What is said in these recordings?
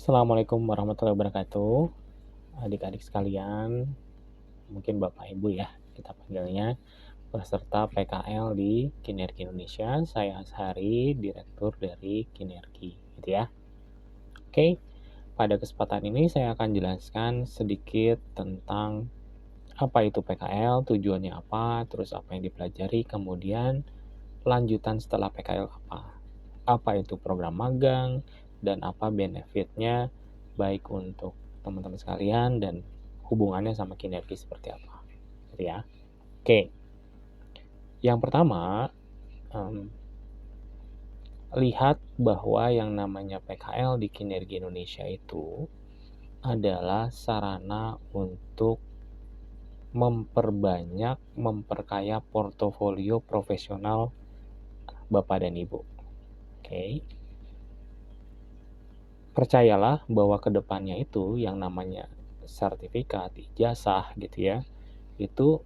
Assalamualaikum warahmatullahi wabarakatuh. Adik-adik sekalian, mungkin Bapak Ibu ya, kita panggilnya, peserta PKL di Kinergi Indonesia. Saya Ashari, Direktur dari Kinergi, gitu ya. Oke, pada kesempatan ini saya akan jelaskan sedikit tentang apa itu PKL, tujuannya apa, terus apa yang dipelajari, kemudian lanjutan setelah PKL apa. Apa itu program magang, dan apa benefitnya baik untuk teman-teman sekalian dan hubungannya sama kinergi seperti apa, gitu ya. Oke, yang pertama, lihat bahwa yang namanya PKL di Kinergi Indonesia itu adalah sarana untuk memperkaya portofolio profesional Bapak dan Ibu. Oke. Percayalah bahwa kedepannya itu yang namanya sertifikat, ijazah gitu ya, itu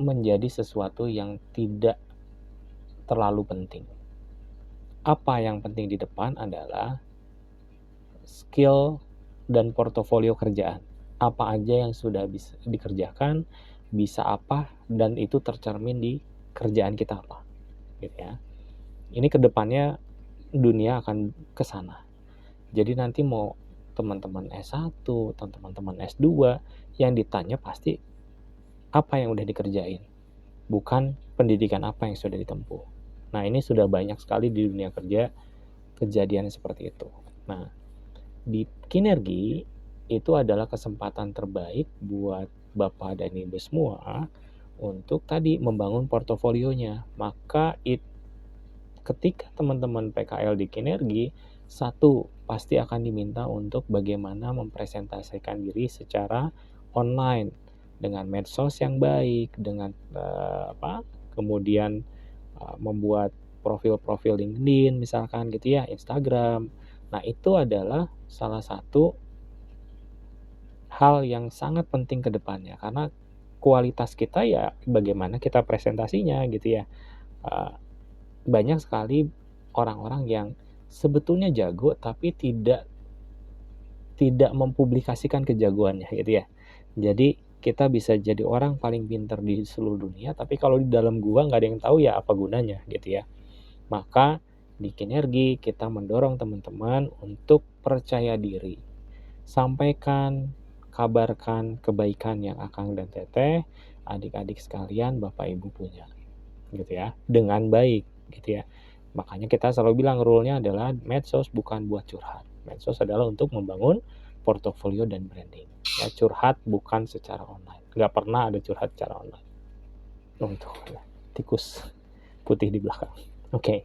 menjadi sesuatu yang tidak terlalu penting. Apa yang penting di depan adalah skill dan portofolio kerjaan. Apa aja yang sudah bisa dikerjakan, bisa apa, dan itu tercermin di kerjaan kita apa, gitu ya. Ini kedepannya dunia akan ke sana. Jadi nanti mau teman-teman S1 atau teman-teman S2 yang ditanya pasti apa yang udah dikerjain, bukan pendidikan apa yang sudah ditempuh. Nah, ini sudah banyak sekali di dunia kerja kejadian seperti itu. Nah, di Kinergi itu adalah kesempatan terbaik buat Bapak dan Ibu semua untuk tadi membangun portofolionya. Maka ketika teman-teman PKL di Kinergi, satu, pasti akan diminta untuk bagaimana mempresentasikan diri secara online dengan medsos yang baik, dengan kemudian membuat profil-profil LinkedIn misalkan gitu ya, Instagram. Nah, itu adalah salah satu hal yang sangat penting ke depannya karena kualitas kita ya bagaimana kita presentasinya gitu ya. Banyak sekali orang-orang yang sebetulnya jago tapi tidak mempublikasikan kejagoannya gitu ya. Jadi kita bisa jadi orang paling pintar di seluruh dunia, tapi kalau di dalam gua nggak ada yang tahu ya apa gunanya gitu ya. Maka di Kinergi kita mendorong teman-teman untuk percaya diri. Sampaikan, kabarkan kebaikan yang Akang dan Teteh, adik-adik sekalian, Bapak Ibu punya. Gitu ya, dengan baik gitu ya. Makanya kita selalu bilang rule-nya adalah medsos bukan buat curhat. Medsos adalah untuk membangun portofolio dan branding. Ya, curhat bukan secara online. Nggak pernah ada curhat secara online. Untuk tikus putih di belakang. Oke.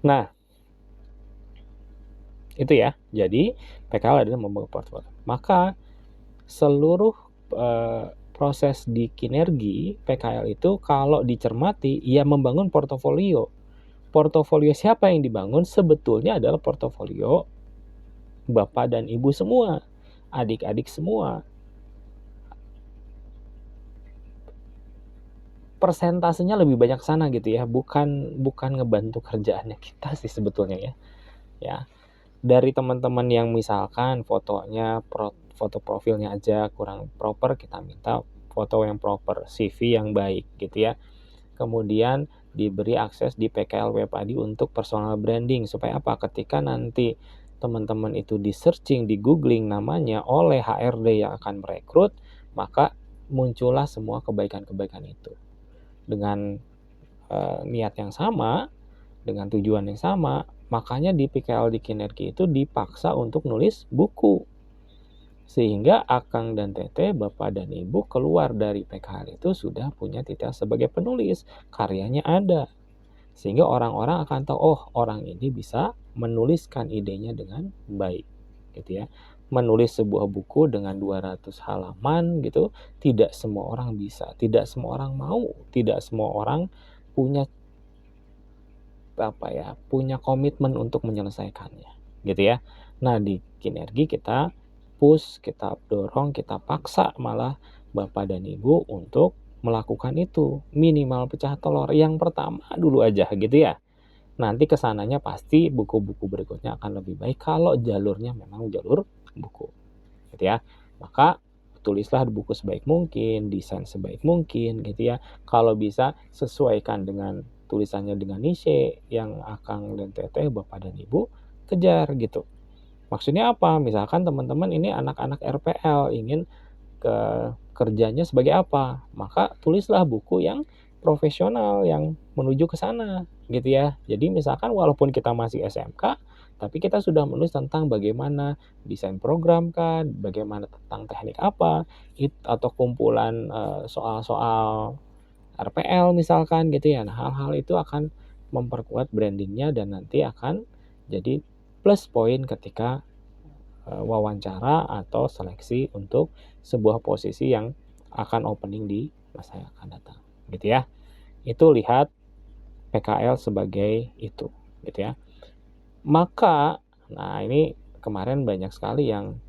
Nah, itu ya. Jadi PKL adalah membangun portofolio. Maka seluruh proses di Kinergi PKL itu kalau dicermati ya membangun portofolio. Portofolio siapa yang dibangun? Sebetulnya adalah portofolio Bapak dan Ibu semua, adik-adik semua. Persentasenya lebih banyak sana gitu ya, bukan ngebantu kerjaannya kita sih sebetulnya ya. Ya. Dari teman-teman yang misalkan fotonya foto profilnya aja kurang proper, kita minta foto yang proper, CV yang baik gitu ya. Kemudian diberi akses di PKL Webadi untuk personal branding supaya apa? Ketika nanti teman-teman itu di searching, di googling namanya oleh HRD yang akan merekrut, maka muncullah semua kebaikan-kebaikan itu. Dengan niat yang sama, dengan tujuan yang sama, makanya di PKL di Kinergi itu dipaksa untuk nulis buku. Sehingga Akang dan Teteh, Bapak dan Ibu keluar dari PKL itu sudah punya titel sebagai penulis, karyanya ada. Sehingga orang-orang akan tahu, oh orang ini bisa menuliskan idenya dengan baik, gitu ya. Menulis sebuah buku dengan 200 halaman gitu, tidak semua orang bisa, tidak semua orang mau, tidak semua orang punya punya komitmen untuk menyelesaikannya, gitu ya. Nah, di Kinergi kita push, kita dorong, kita paksa malah Bapak dan Ibu untuk melakukan itu. Minimal pecah telur yang pertama dulu aja gitu ya. nanti kesananya pasti buku-buku berikutnya akan lebih baik kalau jalurnya memang jalur buku, gitu ya. Maka tulislah buku sebaik mungkin, desain sebaik mungkin, gitu ya. Kalau bisa sesuaikan dengan tulisannya dengan niche yang Akang dan Teteh, Bapak dan Ibu kejar gitu. Maksudnya apa? Misalkan teman-teman ini anak-anak RPL ingin kerjanya sebagai apa, maka tulislah buku yang profesional yang menuju ke sana, gitu ya. Jadi misalkan walaupun kita masih SMK, tapi kita sudah menulis tentang bagaimana desain program kan, bagaimana tentang teknik apa, atau kumpulan soal-soal RPL misalkan gitu ya. Nah, hal-hal itu akan memperkuat brandingnya dan nanti akan jadi plus poin ketika wawancara atau seleksi untuk sebuah posisi yang akan opening di masa yang akan datang, gitu ya. Itu lihat PKL sebagai itu, gitu ya. Maka, nah ini kemarin banyak sekali yang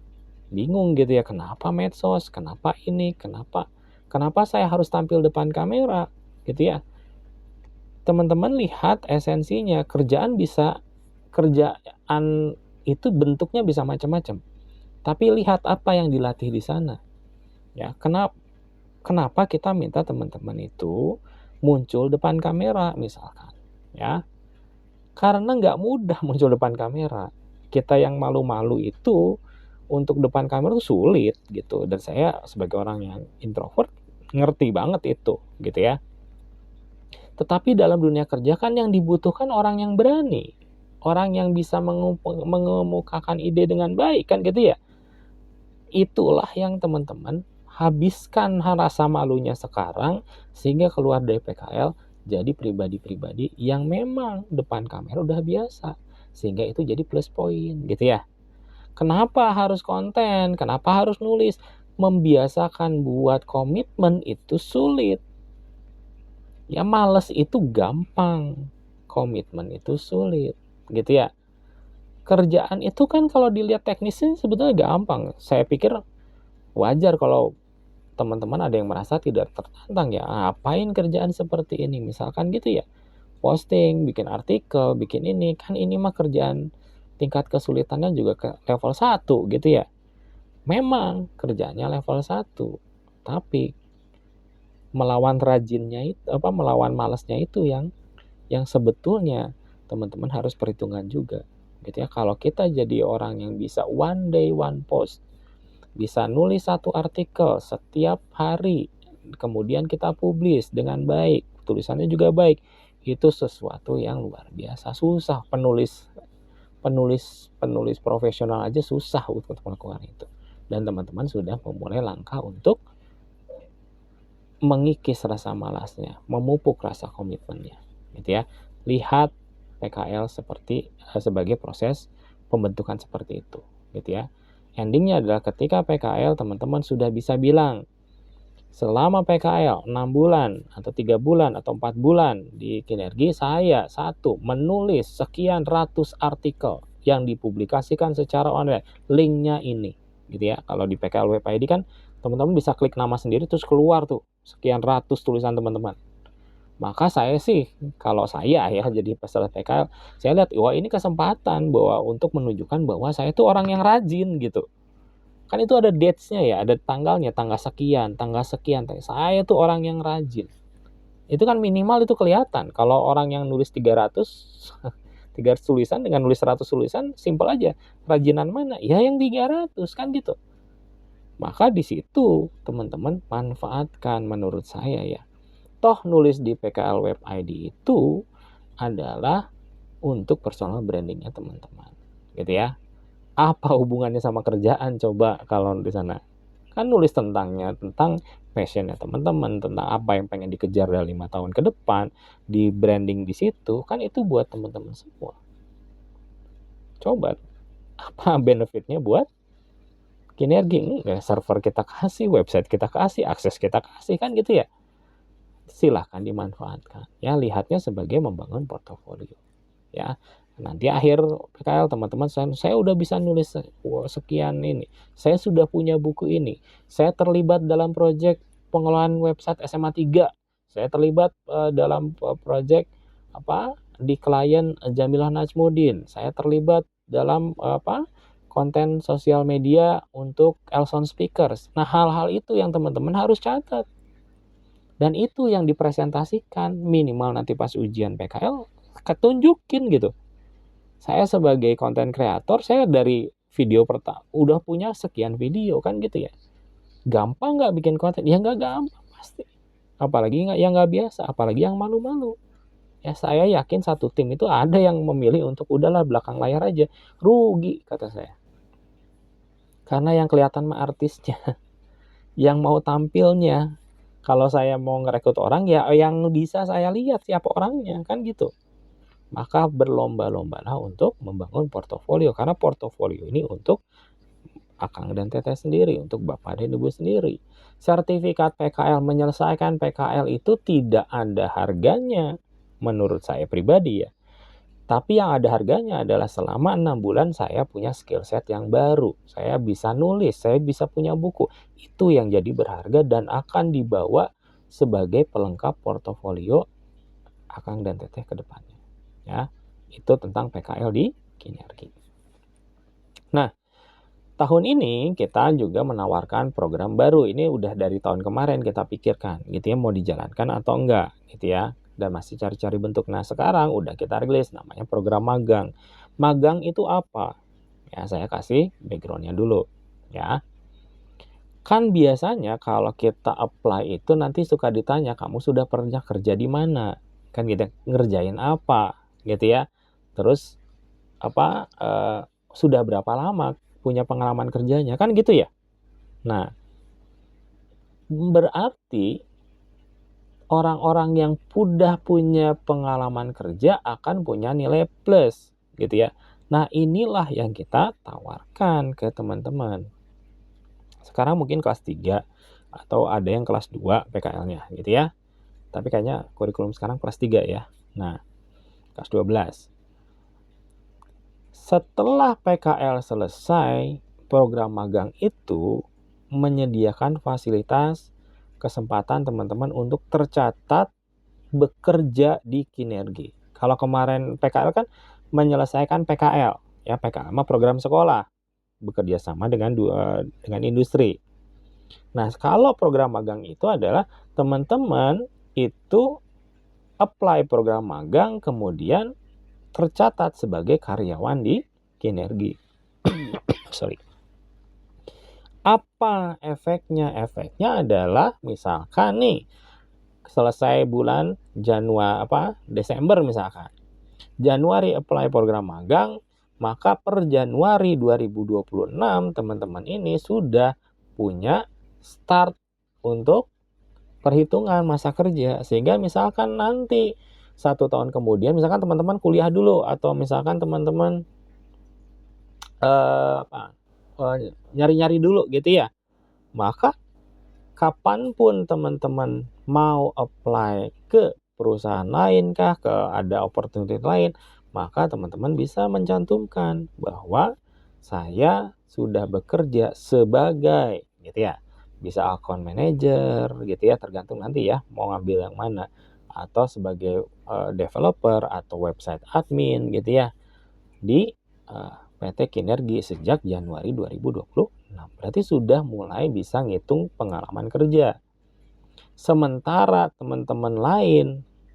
bingung gitu ya, kenapa medsos, kenapa ini, kenapa saya harus tampil depan kamera, gitu ya. Teman-teman lihat esensinya, kerjaan itu bentuknya bisa macam-macam. Tapi lihat apa yang dilatih di sana. Ya, kenapa kita minta teman-teman itu muncul depan kamera misalkan, ya. Karena nggak mudah muncul depan kamera. Kita yang malu-malu itu untuk depan kamera itu sulit gitu. Dan saya sebagai orang yang introvert ngerti banget itu, gitu ya. Tetapi dalam dunia kerja kan yang dibutuhkan orang yang berani. Orang yang bisa mengemukakan ide dengan baik kan gitu ya. Itulah yang teman-teman habiskan rasa malunya sekarang sehingga keluar dari PKL jadi pribadi-pribadi yang memang depan kamera udah biasa. Sehingga itu jadi plus poin gitu ya. Kenapa harus konten? Kenapa harus nulis? Membiasakan buat komitmen itu sulit. Ya males itu gampang. Komitmen itu sulit. Gitu ya. Kerjaan itu kan kalau dilihat teknisnya sebetulnya gampang. Saya pikir wajar kalau teman-teman ada yang merasa tidak tertantang ya, ngapain kerjaan seperti ini misalkan gitu ya, posting, bikin artikel, bikin ini, kan ini mah kerjaan tingkat kesulitannya juga ke level 1 gitu ya. Memang kerjanya level 1, tapi melawan malasnya itu yang sebetulnya teman-teman harus perhitungan juga gitu ya. Kalau kita jadi orang yang bisa one day one post, bisa nulis satu artikel setiap hari, kemudian kita publish dengan baik, tulisannya juga baik, itu sesuatu yang luar biasa. Susah penulis profesional aja susah untuk melakukan itu. Dan teman-teman sudah memulai langkah untuk mengikis rasa malasnya, memupuk rasa komitmennya, gitu ya. Lihat PKL sebagai proses pembentukan seperti itu, gitu ya. Endingnya adalah ketika PKL teman-teman sudah bisa bilang, selama PKL 6 bulan atau 3 bulan atau 4 bulan di Kinergi, saya menulis sekian ratus artikel yang dipublikasikan secara online, linknya ini, gitu ya. Kalau di PKL Web ID kan teman-teman bisa klik nama sendiri terus keluar tuh sekian ratus tulisan teman-teman. Maka saya sih, kalau saya ya jadi peserta PKL, saya lihat, wah ini kesempatan bahwa untuk menunjukkan bahwa saya tuh orang yang rajin gitu. Kan itu ada dates-nya ya, ada tanggalnya, tanggal sekian. Saya tuh orang yang rajin. Itu kan minimal itu kelihatan. Kalau orang yang nulis 300 tulisan dengan nulis 100 tulisan, simpel aja. Rajinan mana? Ya yang 300 kan gitu. Maka di situ teman-teman manfaatkan menurut saya ya. Toh nulis di PKL Web ID itu adalah untuk personal brandingnya teman-teman. Gitu ya. Apa hubungannya sama kerjaan coba kalau di sana? Kan nulis tentang passionnya teman-teman, tentang apa yang pengen dikejar dalam 5 tahun ke depan, di branding di situ, kan itu buat teman-teman semua. Coba, apa benefitnya buat Kinergi? Server kita kasih, website kita kasih, akses kita kasih, kan gitu ya. Silahkan dimanfaatkan. Ya, lihatnya sebagai membangun portofolio. Ya, nanti akhir PKL teman-teman, saya udah bisa nulis sekian ini. Saya sudah punya buku ini. Saya terlibat dalam proyek pengelolaan website SMA 3. Saya terlibat dalam proyek di klien Jamillah Najmuddin, saya terlibat dalam konten sosial media untuk Elson Speakers. Nah, hal-hal itu yang teman-teman harus catat. Dan itu yang dipresentasikan, minimal nanti pas ujian PKL ketunjukin gitu. Saya sebagai konten kreator, saya dari video pertama udah punya sekian video kan gitu ya. Gampang nggak bikin konten? Ya nggak gampang pasti. Apalagi yang nggak biasa, apalagi yang malu-malu. Ya saya yakin satu tim itu ada yang memilih untuk udahlah belakang layar aja. Rugi kata saya. Karena yang kelihatan mah artisnya, yang mau tampilnya. Kalau saya mau ngerekrut orang ya yang bisa saya lihat siapa orangnya kan gitu. Maka berlomba-lombalah untuk membangun portofolio, karena portofolio ini untuk Akang dan Teteh sendiri, untuk Bapak dan Ibu sendiri. Sertifikat PKL, menyelesaikan PKL itu tidak ada harganya menurut saya pribadi ya. Tapi yang ada harganya adalah selama 6 bulan saya punya skill set yang baru. Saya bisa nulis, saya bisa punya buku. Itu yang jadi berharga dan akan dibawa sebagai pelengkap portofolio Akang dan Teteh ke depannya. Ya, itu tentang PKL di Kinergi. Nah, tahun ini kita juga menawarkan program baru. Ini udah dari tahun kemarin kita pikirkan gitu ya, mau dijalankan atau enggak gitu ya. Dan masih cari-cari bentuk. Nah, sekarang udah kita rilis namanya program magang. Magang itu apa? Ya, saya kasih background-nya dulu ya. Kan biasanya kalau kita apply itu nanti suka ditanya, kamu sudah pernah kerja di mana? Kan gitu, ngerjain apa gitu ya. Terus sudah berapa lama punya pengalaman kerjanya, kan gitu ya. Nah, berarti orang-orang yang sudah punya pengalaman kerja akan punya nilai plus gitu ya. Nah, inilah yang kita tawarkan ke teman-teman. Sekarang mungkin kelas 3 atau ada yang kelas 2 PKL-nya gitu ya. Tapi kayaknya kurikulum sekarang kelas 3 ya. Nah, kelas 12. Setelah PKL selesai, program magang itu menyediakan fasilitas kesempatan teman-teman untuk tercatat bekerja di Kinergi. Kalau kemarin PKL kan menyelesaikan PKL, ya PKL mah program sekolah, bekerja sama dengan industri. Nah, kalau program magang itu adalah teman-teman itu apply program magang kemudian tercatat sebagai karyawan di Kinergi. Sorry. Apa efeknya? Efeknya adalah misalkan nih selesai bulan Desember misalkan. Januari apply program magang, maka per Januari 2026 teman-teman ini sudah punya start untuk perhitungan masa kerja. Sehingga misalkan nanti 1 tahun kemudian misalkan teman-teman kuliah dulu atau misalkan teman-teman nyari-nyari dulu gitu ya. Maka kapanpun teman-teman mau apply ke perusahaan lain kah, ke ada opportunity lain, maka teman-teman bisa mencantumkan bahwa saya sudah bekerja sebagai gitu ya. Bisa account manager gitu ya, tergantung nanti ya mau ngambil yang mana, atau sebagai developer atau website admin gitu ya di PT Kinergi sejak Januari 2026. Berarti sudah mulai bisa ngitung pengalaman kerja. Sementara teman-teman lain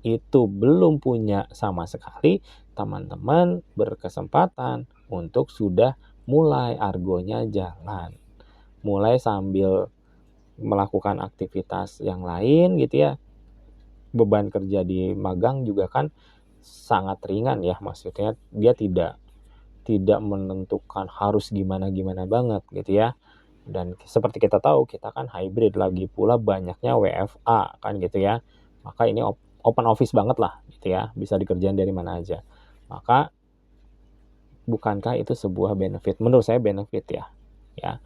itu belum punya sama sekali, teman-teman berkesempatan untuk sudah mulai argonya jalan. Mulai sambil melakukan aktivitas yang lain gitu ya. Beban kerja di magang juga kan sangat ringan ya, maksudnya dia tidak menentukan harus gimana-gimana banget gitu ya. Dan seperti kita tahu, kita kan hybrid, lagi pula banyaknya WFA kan gitu ya. Maka ini open office banget lah gitu ya, bisa dikerjain dari mana aja. Maka bukankah itu sebuah benefit? Menurut saya benefit ya. Ya.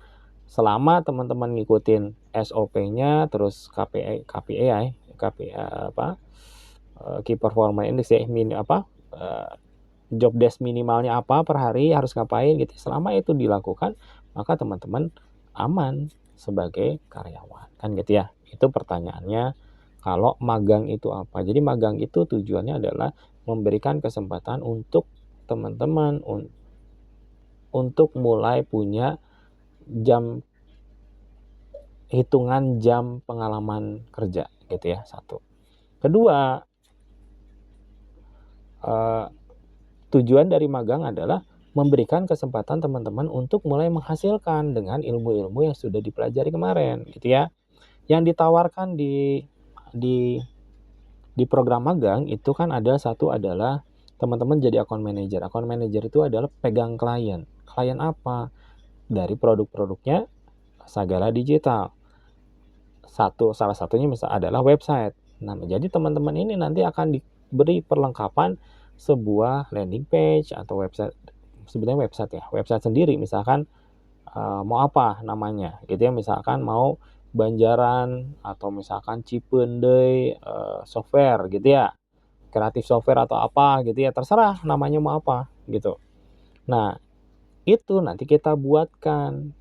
Selama teman-teman ngikutin SOP-nya, terus KPI Key Performance Index ya, job desk minimalnya apa per hari, harus ngapain gitu. Selama itu dilakukan, maka teman-teman aman sebagai karyawan kan gitu ya. Itu pertanyaannya, kalau magang itu apa? Jadi magang itu tujuannya adalah memberikan kesempatan untuk teman-teman untuk mulai punya hitungan jam pengalaman kerja gitu ya, 1. Kedua, tujuan dari magang adalah memberikan kesempatan teman-teman untuk mulai menghasilkan dengan ilmu-ilmu yang sudah dipelajari kemarin gitu ya. Yang ditawarkan di program magang itu kan satu adalah teman-teman jadi account manager. Account manager itu adalah pegang klien. Klien apa? Dari produk-produknya Sagala Digital. Salah satunya adalah website. Nah, jadi teman-teman ini nanti akan diberi perlengkapan sebuah landing page atau website, sebenarnya website sendiri, misalkan mau apa namanya gitu ya, misalkan mau Banjaran atau misalkan Cipeundeuy software gitu ya, kreatif software atau apa gitu ya, terserah namanya mau apa gitu. Nah, itu nanti kita buatkan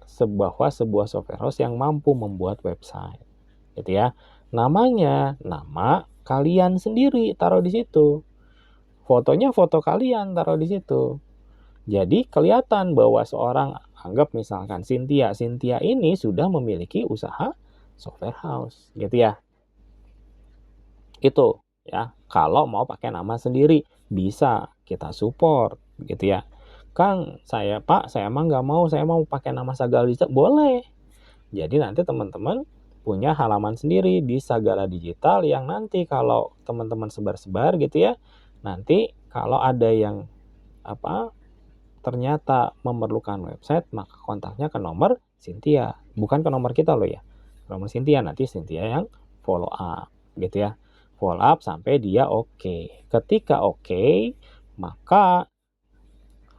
sebuah software house yang mampu membuat website gitu ya. Nama kalian sendiri taruh di situ. Fotonya foto kalian taruh di situ. Jadi kelihatan bahwa seorang, anggap misalkan Cynthia ini sudah memiliki usaha software house gitu ya. Itu ya. Kalau mau pakai nama sendiri bisa kita support gitu ya. Kang, saya emang nggak mau, saya mau pakai nama Sagala Digital, boleh. Jadi nanti teman-teman punya halaman sendiri di Sagala Digital yang nanti kalau teman-teman sebar-sebar gitu ya, nanti kalau ada yang ternyata memerlukan website, maka kontaknya ke nomor Cynthia, bukan ke nomor kita loh ya. Nomor Cynthia, nanti Cynthia yang follow up gitu ya. Follow up sampai dia oke. Ketika oke, maka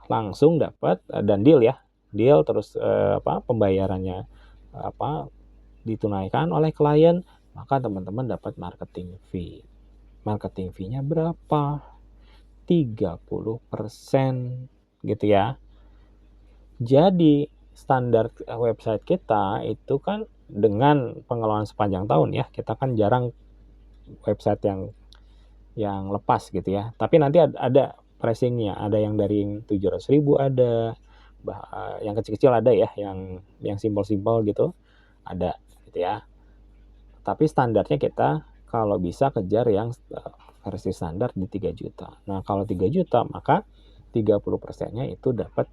langsung dapat dan deal ya. Deal terus pembayarannya ditunaikan oleh klien, maka teman-teman dapat marketing fee. Marketing fee-nya berapa? 30% gitu ya. Jadi standar website kita itu kan dengan pengelolaan sepanjang tahun ya, kita kan jarang website yang lepas gitu ya. Tapi nanti ada pricingnya, ada yang dari 700.000 ada, yang kecil-kecil ada ya, yang simpel-simpel gitu ada gitu ya. Tapi standarnya kita kalau bisa kejar yang versi standar di 3 juta. Nah, kalau 3 juta maka 30%-nya itu dapat,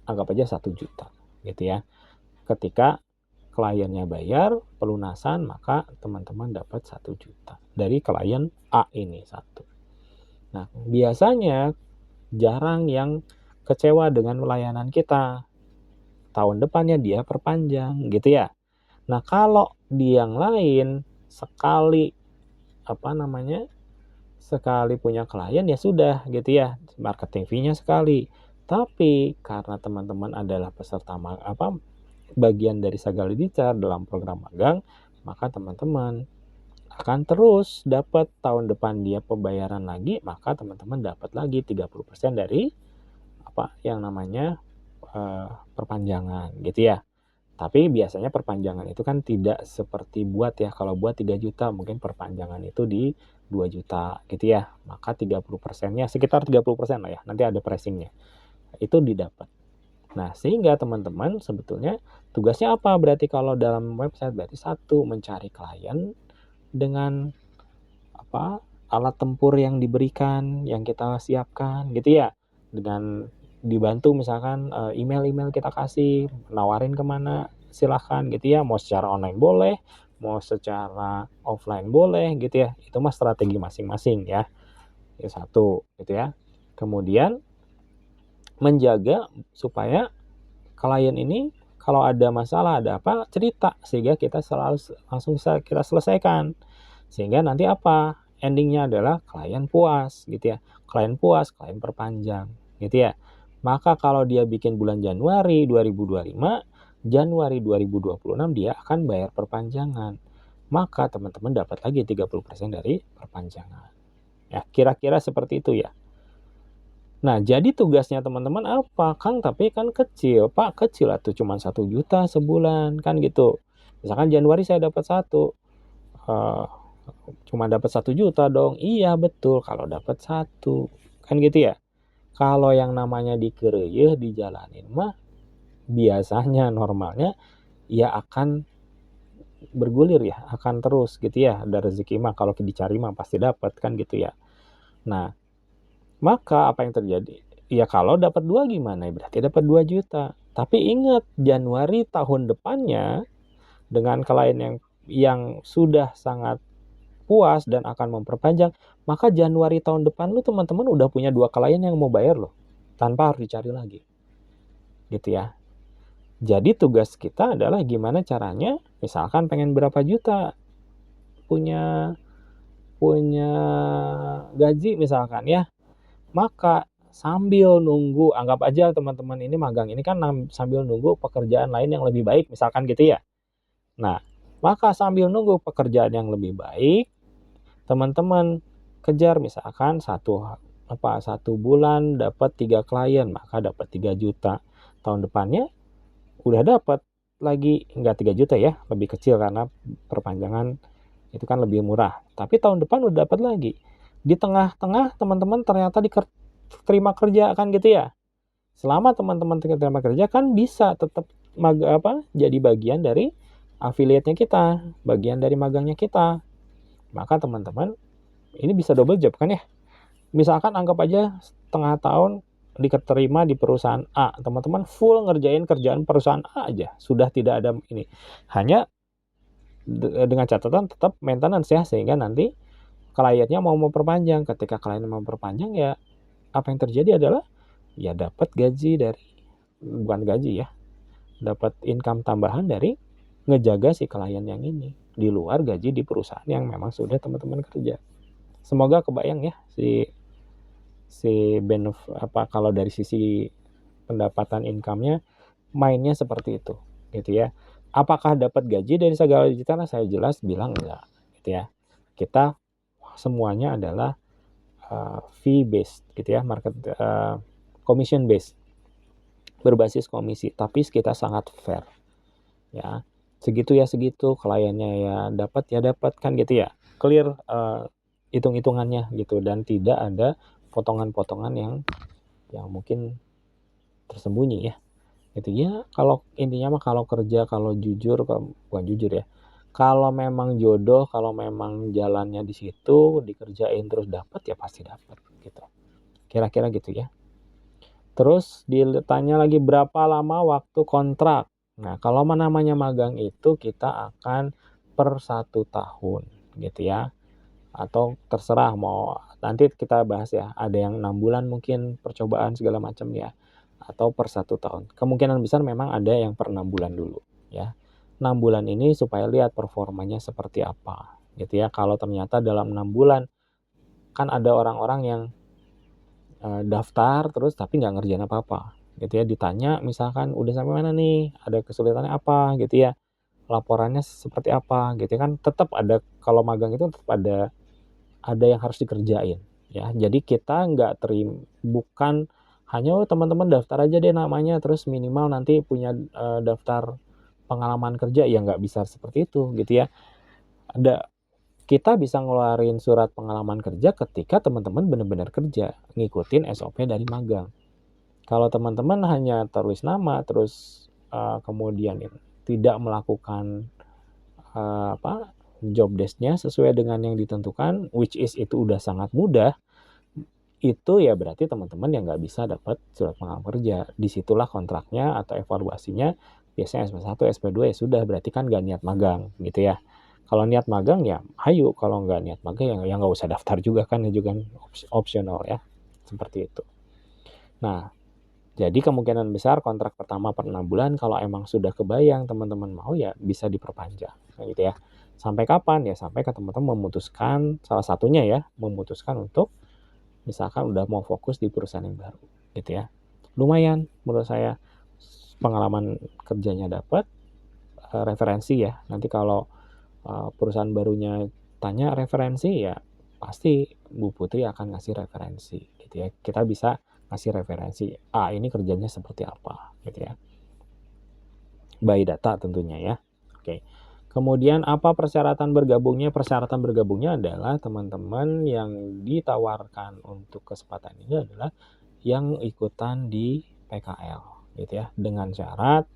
anggap aja 1 juta gitu ya. Ketika kliennya bayar pelunasan, maka teman-teman dapat 1 juta dari klien A ini satu. Nah, biasanya jarang yang kecewa dengan pelayanan kita. Tahun depannya dia perpanjang gitu ya. Nah, kalau di yang lain sekali punya klien ya sudah gitu ya, marketing fee-nya sekali. Tapi karena teman-teman adalah peserta bagian dari Sagala Digital dalam program magang, maka teman-teman akan terus dapat tahun depan dia pembayaran lagi, maka teman-teman dapat lagi 30% dari yang namanya perpanjangan gitu ya. Tapi biasanya perpanjangan itu kan tidak seperti buat ya. Kalau buat 3 juta, mungkin perpanjangan itu di 2 juta gitu ya. Maka 30%-nya sekitar 30% lah ya. Nanti ada pricing-nya. Itu didapat. Nah, sehingga teman-teman sebetulnya tugasnya apa? Berarti kalau dalam website, berarti satu, mencari klien dengan alat tempur yang diberikan, yang kita siapkan gitu ya. Dengan dibantu misalkan email kita kasih, nawarin kemana silahkan gitu ya, mau secara online boleh, mau secara offline boleh gitu ya, itu mah strategi masing-masing ya. Itu satu gitu ya. Kemudian menjaga supaya klien ini kalau ada masalah, ada apa, cerita sehingga kita langsung bisa kita selesaikan, sehingga nanti endingnya adalah klien puas gitu ya. Klien puas, klien perpanjang gitu ya. Maka kalau dia bikin bulan Januari 2025, Januari 2026 dia akan bayar perpanjangan. Maka teman-teman dapat lagi 30% dari perpanjangan. Ya, kira-kira seperti itu ya. Nah, jadi tugasnya teman-teman apa? Kang, tapi kan kecil. Pak, kecil atau cuma 1 juta sebulan kan gitu. Misalkan Januari saya dapat 1. Cuma dapat 1 juta dong. Iya betul, kalau dapat 1. Kan gitu ya. Kalau yang namanya dikeureueuh dijalanin mah biasanya normalnya ya akan bergulir ya, akan terus gitu ya. Ada rezeki mah kalau dicari mah pasti dapat kan gitu ya. Nah, maka apa yang terjadi? Ya kalau dapat 2 gimana? Berarti dapat 2 juta. Tapi ingat, Januari tahun depannya dengan klien yang sudah sangat puas dan akan memperpanjang, maka Januari tahun depan lu teman-teman udah punya 2 klien yang mau bayar loh, tanpa harus dicari lagi. Gitu ya. Jadi tugas kita adalah gimana caranya, misalkan pengen berapa juta punya punya gaji misalkan ya, maka sambil nunggu, anggap aja teman-teman ini magang ini kan sambil nunggu pekerjaan lain yang lebih baik misalkan gitu ya. Nah, maka sambil nunggu pekerjaan yang lebih baik, teman-teman kejar misalkan 1 bulan dapat 3 klien, maka dapat 3 juta. Tahun depannya udah dapat lagi, enggak 3 juta ya, lebih kecil karena perpanjangan itu kan lebih murah. Tapi tahun depan udah dapat lagi. Di tengah-tengah teman-teman ternyata diterima kerja kan gitu ya. Selama teman-teman terima kerja kan bisa tetap jadi bagian dari affiliate-nya kita, bagian dari magangnya kita. Maka teman-teman ini bisa double job kan ya. Misalkan anggap aja setengah tahun diterima di perusahaan A, teman-teman full ngerjain kerjaan perusahaan A aja, sudah tidak ada ini. Hanya dengan catatan tetap maintenance ya, sehingga nanti kliennya mau memperpanjang. Ketika kliennya mau memperpanjang ya apa yang terjadi adalah ya dapat gaji dari, bukan gaji ya, dapat income tambahan dari ngejaga si klien yang ini di luar gaji di perusahaan yang memang sudah teman-teman kerja. Semoga kebayang ya si kalau dari sisi pendapatan income-nya mainnya seperti itu gitu ya. Apakah dapat gaji dari segala digital? Saya jelas bilang enggak gitu ya. Kita semuanya adalah fee based gitu ya, commission based, berbasis komisi, tapi kita sangat fair ya. Segitu ya segitu, kliennya ya dapat kan gitu ya. Clear hitung-hitungannya gitu, dan tidak ada potongan-potongan yang mungkin tersembunyi ya. Gitu ya. Kalau intinya mah kalau kerja, kalau jujur, bukan jujur ya. Kalau memang jodoh, kalau memang jalannya di situ, dikerjain terus dapat ya pasti dapat gitu. Kira-kira gitu ya. Terus ditanya lagi berapa lama waktu kontrak. Nah, kalau namanya magang itu kita akan per 1 tahun gitu ya. Atau terserah mau nanti kita bahas ya, ada yang 6 bulan mungkin percobaan segala macam ya, atau per 1 tahun. Kemungkinan besar memang ada yang per 6 bulan dulu ya. 6 bulan ini supaya lihat performanya seperti apa gitu ya. Kalau ternyata dalam 6 bulan kan ada orang-orang yang daftar terus tapi nggak ngerjain apa-apa gitu ya. Ditanya misalkan udah sampai mana nih, ada kesulitannya apa gitu ya, laporannya seperti apa gitu kan. Tetap ada, kalau magang itu tetap ada yang harus dikerjain ya. Jadi kita nggak bukan hanya teman-teman daftar aja deh namanya terus minimal nanti punya daftar pengalaman kerja, ya nggak bisa seperti itu gitu ya. Kita bisa ngeluarin surat pengalaman kerja ketika teman-teman benar-benar kerja, ngikutin SOP dari magang. Kalau teman-teman hanya tulis nama terus kemudian tidak melakukan job desk-nya sesuai dengan yang ditentukan, which is itu udah sangat mudah, itu ya berarti teman-teman yang nggak bisa dapat surat pengalaman kerja. Disitulah kontraknya atau evaluasinya biasanya SP1, SP2 ya sudah, berarti kan nggak niat magang gitu ya. Kalau niat magang ya hayu, kalau nggak niat magang ya nggak usah daftar juga kan, itu kan opsional ya, seperti itu. Nah, jadi kemungkinan besar kontrak pertama per 6 bulan, kalau emang sudah kebayang teman-teman mau ya bisa diperpanjang gitu ya. Sampai kapan? Ya sampai teman-teman memutuskan, salah satunya ya, memutuskan untuk misalkan udah mau fokus di perusahaan yang baru gitu ya. Lumayan menurut saya, pengalaman kerjanya dapat, referensi ya. Nanti kalau perusahaan barunya tanya referensi ya pasti Bu Putri akan ngasih referensi gitu ya. Kita bisa ngasih referensi, ini kerjanya seperti apa gitu ya. By data tentunya ya. Oke. Kemudian apa persyaratan bergabungnya? Persyaratan bergabungnya adalah teman-teman yang ditawarkan untuk kesempatan ini adalah yang ikutan di PKL gitu ya, dengan syarat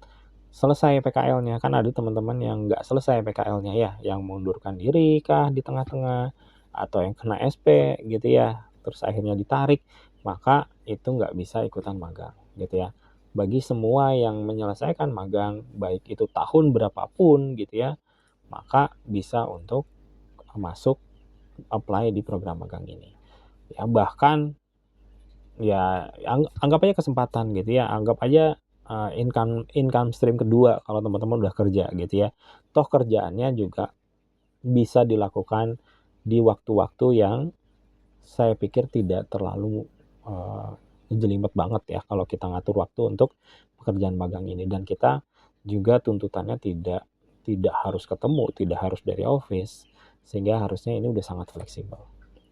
selesai PKL-nya. Kan ada teman-teman yang nggak selesai PKL-nya ya, yang mengundurkan diri kah di tengah-tengah, atau yang kena SP gitu ya, terus akhirnya ditarik, maka itu nggak bisa ikutan magang gitu ya. Bagi semua yang menyelesaikan magang, baik itu tahun berapapun gitu ya, maka bisa untuk masuk apply di program magang ini. Ya bahkan ya anggap aja kesempatan gitu ya, anggap aja income stream kedua kalau teman-teman udah kerja gitu ya. Toh kerjaannya juga bisa dilakukan di waktu-waktu yang saya pikir tidak terlalu jelimet banget ya kalau kita ngatur waktu untuk pekerjaan magang ini, dan kita juga tuntutannya tidak harus ketemu, tidak harus dari office, sehingga harusnya ini udah sangat fleksibel.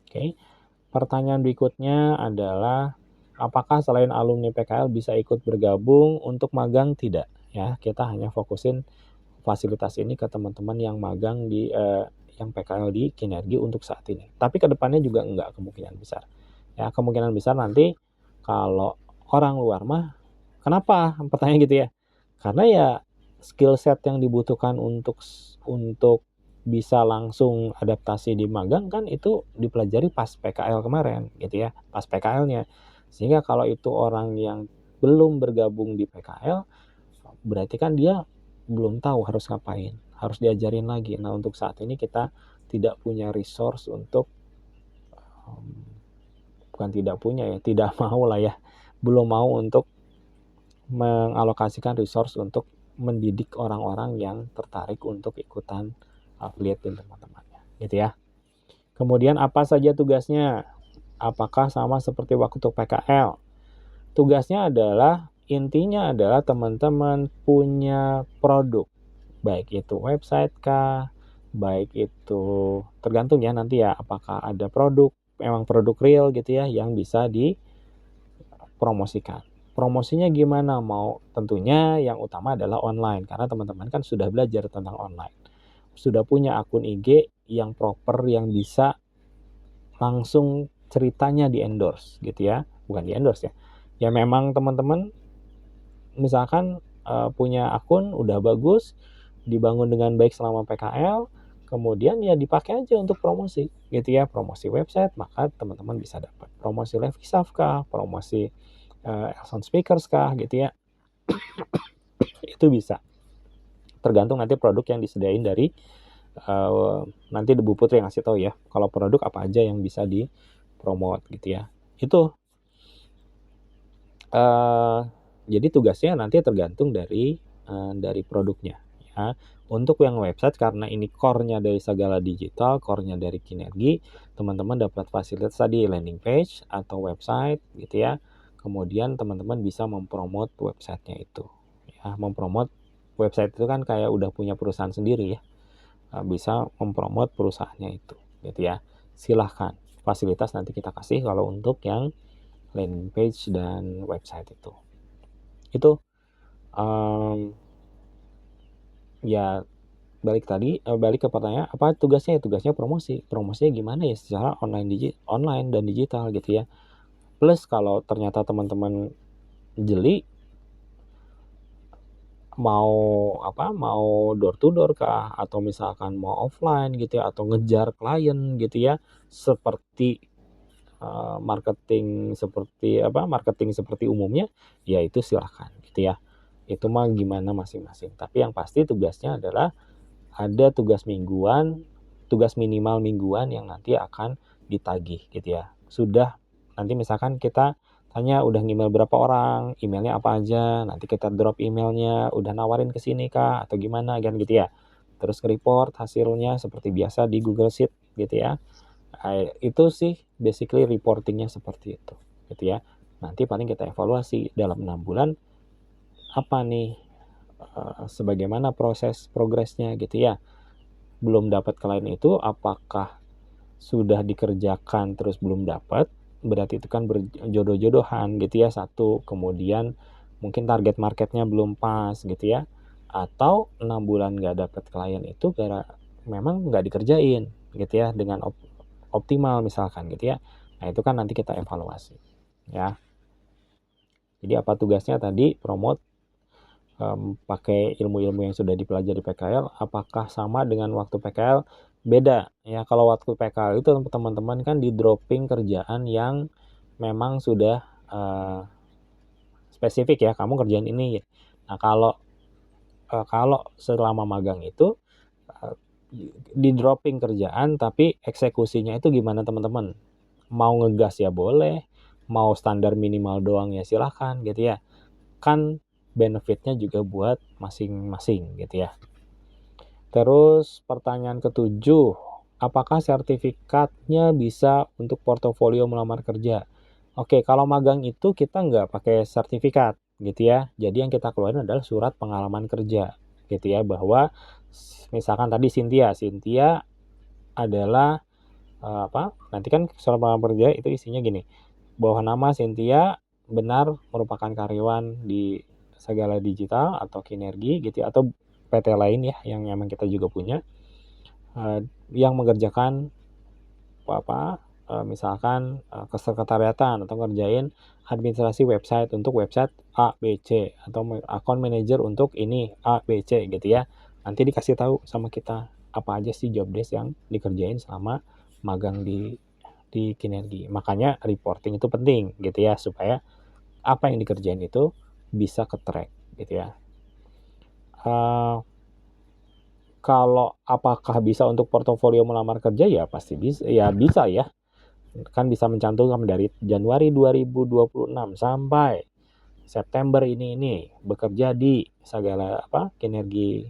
Oke. Pertanyaan berikutnya adalah apakah selain alumni PKL bisa ikut bergabung untuk magang? Tidak ya, kita hanya fokusin fasilitas ini ke teman-teman yang magang di yang PKL di Kinergi untuk saat ini. Tapi kedepannya juga enggak, kemungkinan besar. Ya, kemungkinan besar nanti kalau orang luar mah, kenapa? Pertanyaan gitu ya. Karena ya skill set yang dibutuhkan untuk bisa langsung adaptasi di magang kan itu dipelajari pas PKL kemarin gitu ya, pas PKL-nya. Sehingga kalau itu orang yang belum bergabung di PKL, berarti kan dia belum tahu harus ngapain, harus diajarin lagi. Nah, untuk saat ini kita tidak punya resource untuk bukan tidak punya ya, tidak mau lah ya, belum mau untuk mengalokasikan resource untuk mendidik orang-orang yang tertarik untuk ikutan affiliate dan teman-temannya gitu ya. Kemudian apa saja tugasnya? Apakah sama seperti waktu PKL? Tugasnya adalah, intinya adalah teman-teman punya produk, baik itu website kah, baik itu tergantung ya nanti ya, apakah ada produk, memang produk real gitu ya, yang bisa dipromosikan. Promosinya gimana? Mau tentunya yang utama adalah online, karena teman-teman kan sudah belajar tentang online. Sudah punya akun IG yang proper, yang bisa langsung ceritanya di endorse gitu ya, bukan di endorse ya. Ya memang teman-teman misalkan punya akun udah bagus, dibangun dengan baik selama PKL, kemudian ya dipakai aja untuk promosi gitu ya, promosi website, maka teman-teman bisa dapat promosi live kisah kah, promosi sound speakers kah gitu ya. Itu bisa tergantung nanti produk yang disediain dari nanti Bu Putri yang ngasih tahu ya, kalau produk apa aja yang bisa dipromot gitu ya. Itu jadi tugasnya nanti tergantung dari produknya ya. Untuk yang website, karena ini core-nya dari Sagala Digital, core-nya dari Kinergi, teman-teman dapat fasilitas tadi landing page atau website gitu ya. Kemudian teman-teman bisa mempromot websitenya itu ya. Mempromot website itu kan kayak udah punya perusahaan sendiri ya, bisa mempromot perusahaannya itu gitu ya. Silahkan, fasilitas nanti kita kasih kalau untuk yang landing page dan website itu ya balik ke pertanyaan apa tugasnya. Tugasnya promosinya gimana ya, secara online dan digital gitu ya. Plus kalau ternyata teman-teman jeli mau door to door kah, atau misalkan mau offline gitu ya, atau ngejar klien gitu ya, seperti marketing seperti umumnya, ya itu silahkan gitu ya. Itu mah gimana masing-masing. Tapi yang pasti tugasnya adalah ada tugas minimal mingguan yang nanti akan ditagih gitu ya. Sudah nanti misalkan kita tanya udah email berapa orang, emailnya apa aja, nanti kita drop emailnya, udah nawarin ke sini kah atau gimana kan gitu ya. Terus report hasilnya seperti biasa di Google Sheet gitu ya. Itu sih basically reportingnya seperti itu gitu ya. Nanti paling kita evaluasi dalam 6 bulan apa nih sebagaimana proses progresnya gitu ya. Belum dapat klien itu apakah sudah dikerjakan terus belum dapat, berarti itu kan berjodoh-jodohan gitu ya. Satu, kemudian mungkin target marketnya belum pas gitu ya, atau 6 bulan nggak dapet klien itu memang nggak dikerjain gitu ya dengan optimal misalkan gitu ya. Nah itu kan nanti kita evaluasi ya. Jadi apa tugasnya tadi? Promote pakai ilmu-ilmu yang sudah dipelajari PKL, apakah sama dengan waktu PKL? Beda ya. Kalau waktu PKL itu teman-teman kan di dropping kerjaan yang memang sudah spesifik ya, kamu kerjain ini. Nah kalau selama magang itu di dropping kerjaan tapi eksekusinya itu gimana teman-teman? Mau ngegas ya boleh, mau standar minimal doang ya silahkan gitu ya. Kan benefitnya juga buat masing-masing gitu ya. Terus pertanyaan ketujuh, apakah sertifikatnya bisa untuk portofolio melamar kerja? Oke, kalau magang itu kita nggak pakai sertifikat gitu ya. Jadi yang kita keluarin adalah surat pengalaman kerja gitu ya, bahwa misalkan tadi Cynthia adalah nanti kan surat pengalaman kerja itu isinya gini, bahwa nama Cynthia benar merupakan karyawan di Sagala Digital atau Kinergi gitu ya, atau PT lain ya yang memang kita juga punya, yang mengerjakan misalkan kesekretariatan atau ngerjain administrasi website untuk website A, B, C, atau account manager untuk ini A, B, C gitu ya. Nanti dikasih tahu sama kita apa aja sih job desk yang dikerjain selama magang di Kinergi. Makanya reporting itu penting gitu ya, supaya apa yang dikerjain itu bisa ke-track gitu ya. Kalau apakah bisa untuk portofolio melamar kerja? Ya pasti bisa ya. Kan bisa mencantumkan dari Januari 2026 sampai September ini bekerja di Sagala Kinergi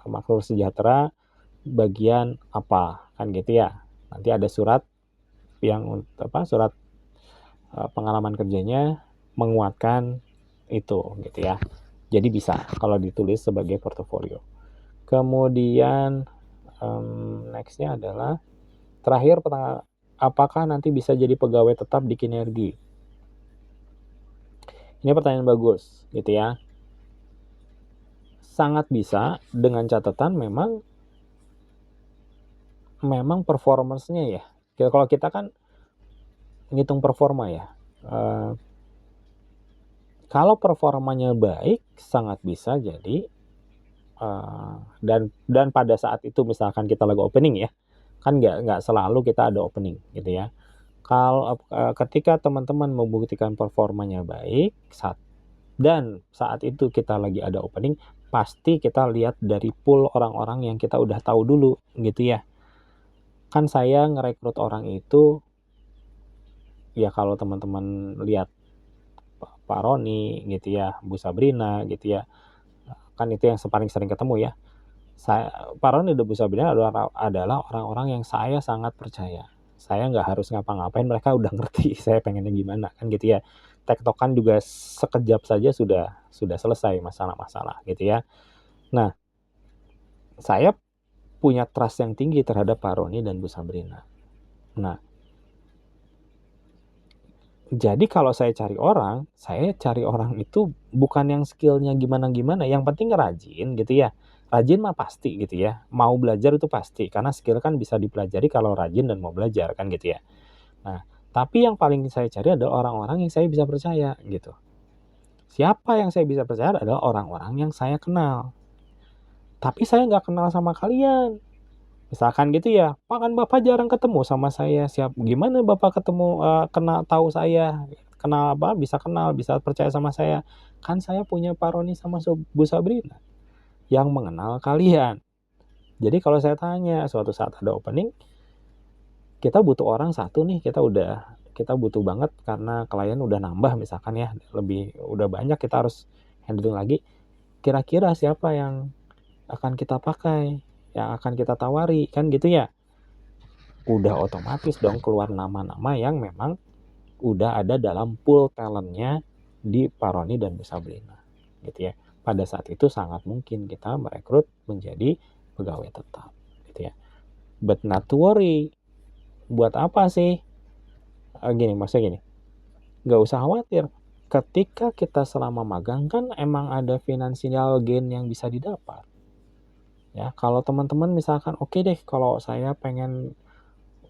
Makmur Sejahtera bagian apa kan gitu ya. Nanti ada surat yang surat pengalaman kerjanya menguatkan itu gitu ya. Jadi bisa kalau ditulis sebagai portofolio. Kemudian nextnya adalah terakhir, apakah nanti bisa jadi pegawai tetap di Kinergi? Ini pertanyaan bagus gitu ya. Sangat bisa dengan catatan memang performance-nya ya. Kalau kita kan ngitung performa ya. Kalau performanya baik sangat bisa jadi dan pada saat itu misalkan kita lagi opening ya, kan nggak selalu kita ada opening gitu ya. Kalau ketika teman-teman membuktikan performanya baik dan saat itu kita lagi ada opening, pasti kita lihat dari pool orang-orang yang kita udah tahu dulu gitu ya. Kan saya ngerekrut orang itu ya, kalau teman-teman lihat Pak Roni gitu ya, Bu Sabrina gitu ya, kan itu yang paling sering ketemu ya. Pak Roni dan Bu Sabrina adalah orang-orang yang saya sangat percaya. Saya nggak harus ngapa-ngapain, mereka udah ngerti saya pengennya gimana kan gitu ya. Tektokan juga sekejap saja sudah selesai masalah-masalah gitu ya. Nah, saya punya trust yang tinggi terhadap Pak Roni dan Bu Sabrina. Nah, jadi kalau saya cari orang itu bukan yang skillnya gimana-gimana, yang penting rajin gitu ya. Rajin mah pasti gitu ya, mau belajar itu pasti, karena skill kan bisa dipelajari kalau rajin dan mau belajar kan gitu ya. Nah, tapi yang paling saya cari adalah orang-orang yang saya bisa percaya gitu. Siapa yang saya bisa percaya adalah orang-orang yang saya kenal. Tapi saya nggak kenal sama kalian. Misalkan gitu ya, Pak kan Bapak jarang ketemu sama saya, gimana Bapak ketemu, tahu saya, bisa percaya sama saya. Kan saya punya Pak Roni sama Bu Sabrina yang mengenal kalian. Jadi kalau saya tanya suatu saat ada opening, kita butuh orang satu nih, kita butuh banget karena klien udah nambah misalkan ya, udah banyak, kita harus handling lagi. Kira-kira siapa yang akan kita pakai, yang akan kita tawari, kan gitu ya. Udah otomatis dong keluar nama-nama yang memang udah ada dalam pool talentnya di Pak Roni dan Bu Sabrina gitu ya. Pada saat itu sangat mungkin kita merekrut menjadi pegawai tetap gitu ya. But not to worry. Buat apa sih? Maksudnya gini, nggak usah khawatir. ketika kita selama magang kan emang ada financial gain yang bisa didapat. Ya, kalau teman-teman misalkan, "Oke deh, kalau saya pengen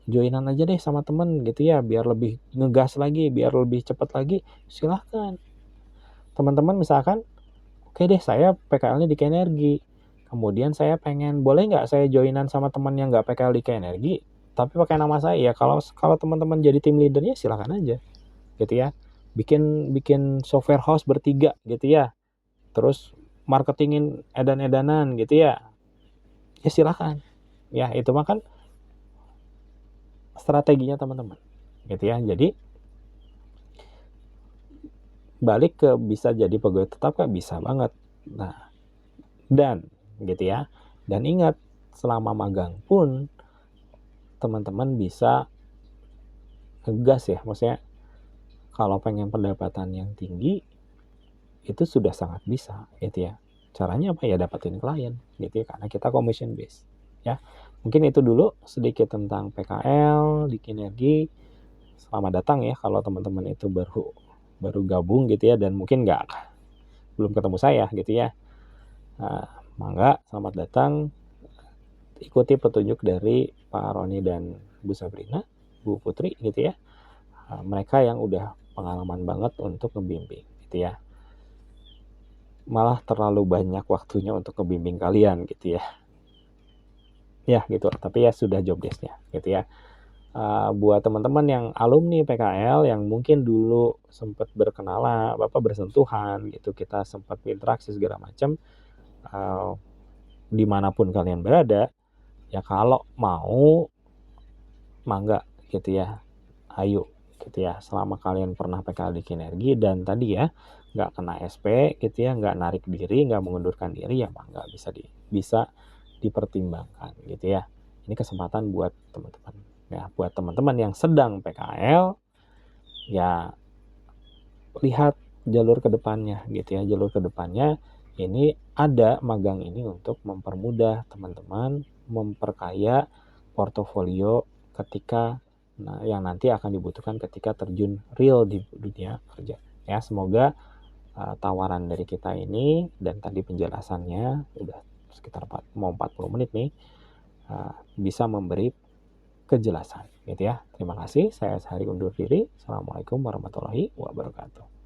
joinan aja deh sama temen gitu ya, biar lebih ngegas lagi, biar lebih cepat lagi," silahkan. Teman-teman misalkan, "Oke deh, saya PKL-nya di Kenergi. Kemudian saya pengen, boleh nggak saya joinan sama teman yang nggak PKL di Kenergi, tapi pakai nama saya?" Ya kalau kalau teman-teman jadi tim leader-nya silahkan aja, gitu ya. Bikin bikin software house bertiga gitu ya, terus marketingin edan-edanan gitu ya, ya silahkan. Ya itu mah kan strateginya teman-teman, gitu ya. Jadi balik ke bisa jadi pegawai tetap kan bisa banget. Nah, dan gitu ya. Dan ingat, selama magang pun teman-teman bisa ngegas ya, maksudnya kalau pengen pendapatan yang tinggi itu sudah sangat bisa gitu ya. Caranya apa ya, dapatin klien gitu ya, karena kita commission base ya. Mungkin itu dulu sedikit tentang PKL di Kinergi. Selamat datang ya kalau teman-teman itu baru baru gabung gitu ya, dan mungkin belum ketemu saya gitu ya. Mangga selamat datang, ikuti petunjuk dari Pak Roni dan Bu Sabrina, Bu Putri gitu ya. Mereka yang udah pengalaman banget untuk ngebimbing gitu ya. Malah terlalu banyak waktunya untuk ngebimbing kalian gitu ya. Ya gitu, tapi ya sudah job desk-nya gitu ya. Buat teman-teman yang alumni PKL yang mungkin dulu sempat berkenalan, bersentuhan gitu, kita sempat berinteraksi segala macam, dimanapun kalian berada, ya kalau mau mangga gitu ya, ayo gitu ya. Selama kalian pernah PKL di Kinergi dan tadi ya nggak kena SP gitu ya, nggak narik diri, nggak mengundurkan diri, ya mangga bisa dipertimbangkan gitu ya. Ini kesempatan buat teman-teman ya, buat teman-teman yang sedang PKL ya, lihat jalur ke depannya gitu ya. Jalur ke depannya ini ada magang ini untuk mempermudah teman-teman memperkaya portofolio ketika yang nanti akan dibutuhkan ketika terjun real di dunia kerja. Ya, semoga tawaran dari kita ini dan tadi penjelasannya udah sekitar 40 menit nih, bisa memberi kejelasan gitu ya. Terima kasih, saya Sehari undur diri. Assalamualaikum warahmatullahi wabarakatuh.